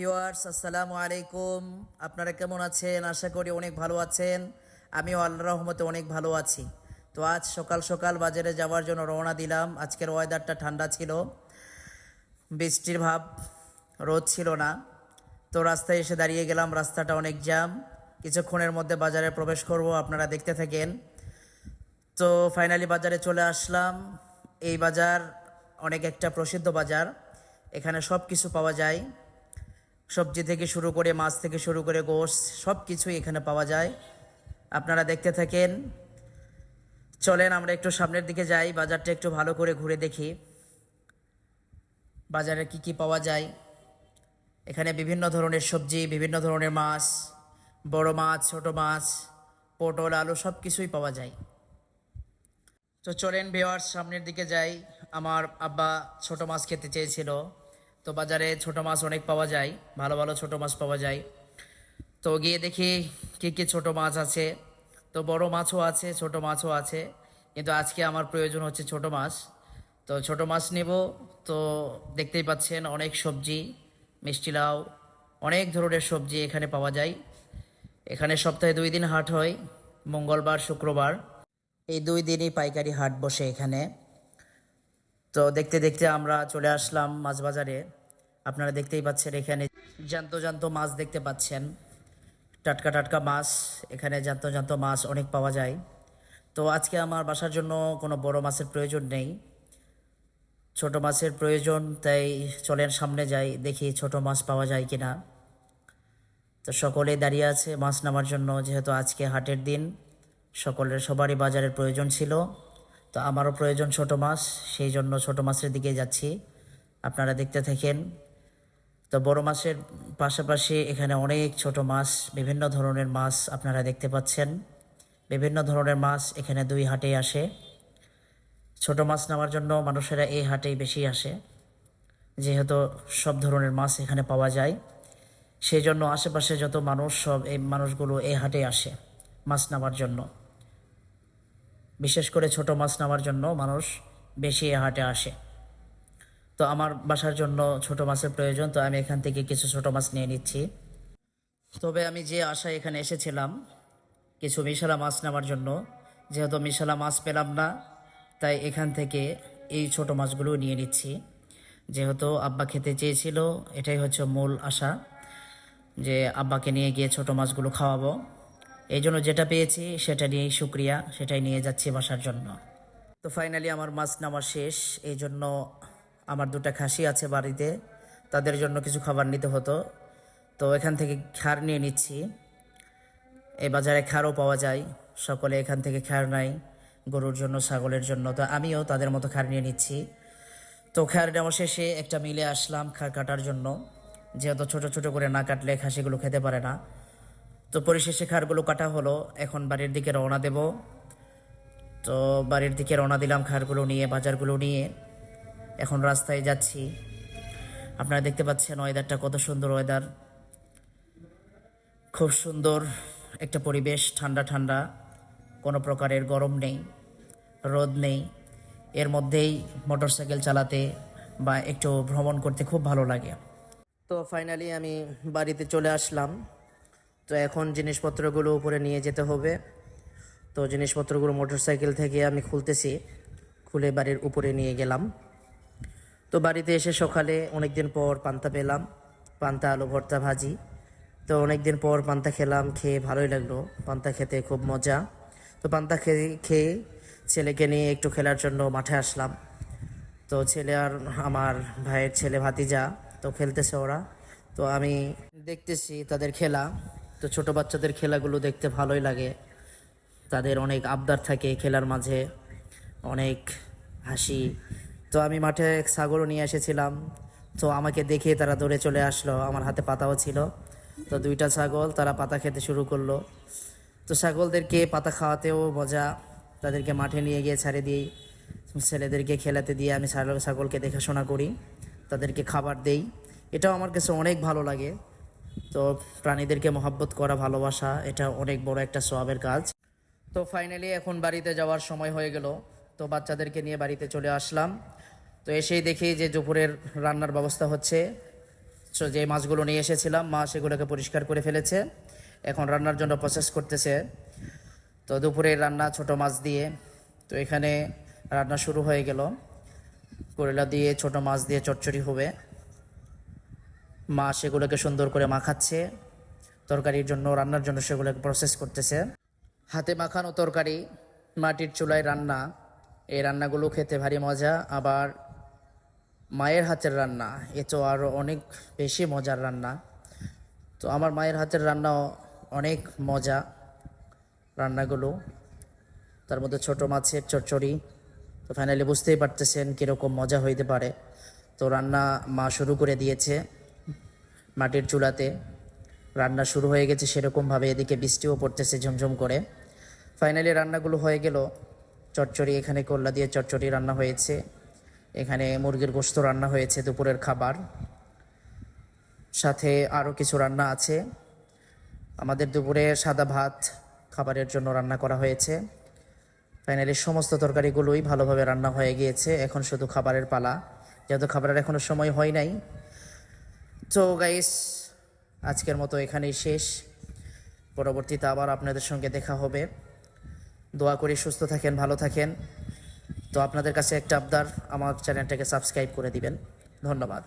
Viewers, আসসালামু আলাইকুম। আপনারা কেমন আছেন? আশা করি অনেক ভালো আছেন। আমিও আল্লাহর রহমতে অনেক ভালো আছি। তো আজ সকাল সকাল বাজারে যাওয়ার জন্য রওনা দিলাম। আজকের ওয়েদারটা ঠান্ডা ছিল, বৃষ্টির ভাব, রোদ ছিল না। তো রাস্তায় এসে দাঁড়িয়ে গেলাম, রাস্তাটা অনেক জ্যাম। কিছুক্ষণের মধ্যে বাজারে প্রবেশ করব, আপনারা দেখতে থাকেন। তো ফাইনালি বাজারে চলে আসলাম। এই বাজার অনেক একটা প্রসিদ্ধ বাজার। এখানে সব কিছু পাওয়া যায়, সবজি থেকে শুরু করে মাছ থেকে শুরু করে গোশত সব কিছুই এখানে পাওয়া যায়। আপনারা দেখতে থাকেন। চলেন আমরা একটু সামনের দিকে যাই, বাজারটা একটু ভালো করে ঘুরে দেখি বাজারে কি কি পাওয়া যায়। এখানে বিভিন্ন ধরনের সবজি, বিভিন্ন ধরনের মাছ, বড় মাছ, ছোট মাছ, পটল, আলু সব কিছুই পাওয়া যায়। তো চলেন ভিউয়ার্স, সামনের দিকে যাই। আমার আব্বা ছোট মাছ খেতে চেয়েছিল। তো বাজারে ছোট মাছ অনেক পাওয়া যায়, ভালো ভালো ছোট মাছ পাওয়া যায়। তো গিয়ে দেখি কি কি ছোট মাছ আছে। তো বড় মাছও আছে, ছোট মাছও আছে, কিন্তু আজকে আমার প্রয়োজন হচ্ছে ছোট মাছ। তো ছোট মাছ নেব। তো দেখতেই পাচ্ছেন অনেক সবজি, মিষ্টি লাউ, অনেক ধরনের সবজি এখানে পাওয়া যায়। এখানে সপ্তাহে 2 দিন হাট হয়, মঙ্গলবার শুক্রবার। এই 2 দিনই পাইকারি হাট বসে এখানে। তো দেখতে দেখতে আমরা চলে আসলাম মাছ বাজারে। আপনারা দেখতেই পাচ্ছেন এখানে জ্যান্ত জ্যান্ত মাছ দেখতে পাচ্ছেন, টাটকা টাটকা মাছ। এখানে জ্যান্ত জ্যান্ত মাছ অনেক পাওয়া যায়। তো আজকে আমার বাসার জন্য কোনো বড় মাছের প্রয়োজন নেই, ছোট মাছের প্রয়োজন। তাই চলেন সামনে যাই, দেখি ছোট মাছ পাওয়া যায় কিনা। তো সকলে দাঁড়িয়ে আছে মাছ নেওয়ার জন্য, যেহেতু আজকে হাটের দিন। সবারই বাজারের প্রয়োজন ছিল। তো আমারও প্রয়োজন ছোট মাছ, সেই জন্য ছোট মাছের দিকে যাচ্ছি। আপনারা দেখতে থাকেন। তো বড় মাছের পাশাপাশি এখানে অনেক ছোট মাছ, বিভিন্ন ধরনের মাছ আপনারা দেখতে পাচ্ছেন। বিভিন্ন ধরনের মাছ এখানে 2 হাটেই আসে। ছোট মাছ নেওয়ার জন্য মানুষেরা এই হাটেই বেশি আসে, যেহেতু সব ধরনের মাছ এখানে পাওয়া যায়। সেই জন্য আশেপাশে যত মানুষ, সব এই মানুষগুলো এই হাটে আসে মাছ নেওয়ার জন্য। বিশেষ করে ছোট মাছ নেওয়ার জন্য মানুষ বেশি এই হাটে আসে। তো আমার বাসার জন্য ছোট মাছের প্রয়োজন, তো আমি এখান থেকে কিছু ছোট মাছ নিয়ে নিচ্ছি। তবে আমি যে আশায় এখানে এসেছিলাম কিছু মিশালা মাছ নেওয়ার জন্য, যেহেতু মিশালা মাছ পেলাম না, তাই এখান থেকে এই ছোট মাছগুলো নিয়ে নিচ্ছি। যেহেতু আব্বা খেতে চেয়েছিল, এটাই হচ্ছে মূল আশা, যে আব্বাকে নিয়ে গিয়ে ছোট মাছগুলো খাওয়াবো। এই জন্য যেটা পেয়েছি সেটা নিয়েই শুক্রিয়া, সেটাই নিয়ে যাচ্ছি বাসার জন্য। তো ফাইনালি আমার মাছ নেওয়া শেষ। এই জন্য আমার 2টা খাসি আছে বাড়িতে, তাদের জন্য কিছু খাবার নিতে হতো। তো এখান থেকে খ্যার নিয়ে নিচ্ছি। এই বাজারে খ্যারও পাওয়া যায়, সকলে এখান থেকে খ্যার নেয় গরুর জন্য, ছাগলের জন্য। তো আমিও তাদের মতো খ্যার নিয়ে নিচ্ছি। তো খ্যার নেওয়া শেষে একটা মিলে আসলাম খ্যার কাটার জন্য, যেহেতু ছোট ছোট করে না কাটলে খাসিগুলো খেতে পারে না। তো পরিশেষে খ্যারগুলো কাটা হলো, এখন বাড়ির দিকে রওনা দেব। তো বাড়ির দিকে রওনা দিলাম খ্যারগুলো নিয়ে, বাজারগুলো নিয়ে। এখন রাস্তায় যাচ্ছি। আপনারা দেখতে পাচ্ছেন ওয়েদারটা কত সুন্দর ওয়েদার, খুব সুন্দর একটা পরিবেশ, ঠান্ডা ঠান্ডা, কোনো প্রকারের গরম নেই, রোদ নেই। এর মধ্যেই মোটরসাইকেল চালাতে বা একটু ভ্রমণ করতে খুব ভালো লাগে। তো ফাইনালি আমি বাড়িতে চলে আসলাম। তো এখন জিনিসপত্রগুলো উপরে নিয়ে যেতে হবে। তো জিনিসপত্রগুলো মোটরসাইকেল থেকে আমি খুলতেছি, খুলে বাড়ির উপরে নিয়ে গেলাম। তো বাড়িতে এসে সকালে অনেক দিন পর পান্তা পেলাম, পান্তা আলু ভর্তা ভাজি। তো অনেক দিন পর পান্তা খেলাম, খেয়ে ভালোই লাগলো, পান্তা খেতে খুব মজা। তো পান্তা খেয়ে ছেলেকে নিয়ে একটু খেলার জন্য মাঠে আসলাম। তো ছেলে আর আমার ভাইয়ের ছেলে ভাতিজা, তো খেলতেছে ওরা। তো আমি দেখতেছি তাদের খেলা। তো ছোট বাচ্চাদের খেলাগুলো দেখতে ভালোই লাগে, তাদের অনেক আবদার থাকে খেলার মাঝে, অনেক হাসি। তো আমি মাঠে এক ছাগলও নিয়ে এসেছিলাম। তো আমাকে দেখে তারা দৌড়ে চলে আসলো, আমার হাতে পাতাও ছিল। তো 2টা ছাগল, তারা পাতা খেতে শুরু করলো। তো ছাগলদেরকে পাতা খাওয়াতেও মজা, তাদেরকে মাঠে নিয়ে গিয়ে ছাড়ে দিই, ছেলেদেরকে খেলাতে দিয়ে আমি ছাগলকে দেখাশোনা করি, তাদেরকে খাবার দেই। এটাও আমার কাছে অনেক ভালো লাগে। তো প্রাণীদেরকে মহব্বত করা, ভালোবাসা, এটা অনেক বড় একটা সওয়াবের কাজ। তো ফাইনালি এখন বাড়িতে যাওয়ার সময় হয়ে গেল। তো বাচ্চাদেরকে নিয়ে বাড়িতে চলে আসলাম। তো এসেই দেখি যে দুপুরের রান্নার ব্যবস্থা হচ্ছে। যে মাছগুলো নিয়ে এসেছিলাম মা সেগুলোকে পরিষ্কার করে ফেলেছে, এখন রান্নার জন্য প্রসেস করতেছে। তো দুপুরে রান্না ছোট মাছ দিয়ে, তো এখানে রান্না শুরু হয়ে গেল। করলা দিয়ে ছোট মাছ দিয়ে চচ্চড়ি হবে। মা সেগুলোকে সুন্দর করে মাখাচ্ছে তরকারির জন্য, রান্নার জন্য সেগুলোকে প্রসেস করতেছে। হাতে মাখানো তরকারি, মাটির চুলায় রান্না, এই রান্নাগুলো খেতে ভারী মজা। আবার মায়ের হাতের রান্না এ তো আরও অনেক বেশি মজার রান্না। তো আমার মায়ের হাতের রান্নাও অনেক মজা রান্নাগুলো, তার মধ্যে ছোট মাছের চচ্চড়ি। তো ফাইনালি বুঝতেই পারতেছেন কীরকম মজা হইতে পারে। তো রান্না মা শুরু করে দিয়েছে, মাটির চুলাতে রান্না শুরু হয়ে গেছে সেরকমভাবে। এদিকে বৃষ্টিও পড়তেছে ঝমঝম করে। ফাইনালি রান্নাগুলো হয়ে গেল। চচ্চড়ি, এখানে করলা দিয়ে চচ্চড়ি রান্না হয়েছে, এখানে মুরগির গোশত রান্না হয়েছে দুপুরের খাবার, সাথে আরও কিছু রান্না আছে। আমাদের দুপুরে সাদা ভাত খাবারের জন্য রান্না করা হয়েছে। ফাইনালি সমস্ত তরকারিগুলোই ভালোভাবে রান্না হয়ে গিয়েছে, এখন শুধু খাবারের পালা, যেহেতু খাবারের এখনও সময় হয় নাই। তো গাইস, আজকের মতো এখানেই শেষ। পরবর্তীতে আবার আপনাদের সঙ্গে দেখা হবে। দোয়া করি সুস্থ থাকেন, ভালো থাকেন। তো আপনাদের কাছে একটা আবদার, আমার চ্যানেলটাকে সাবস্ক্রাইব করে দিবেন। ধন্যবাদ।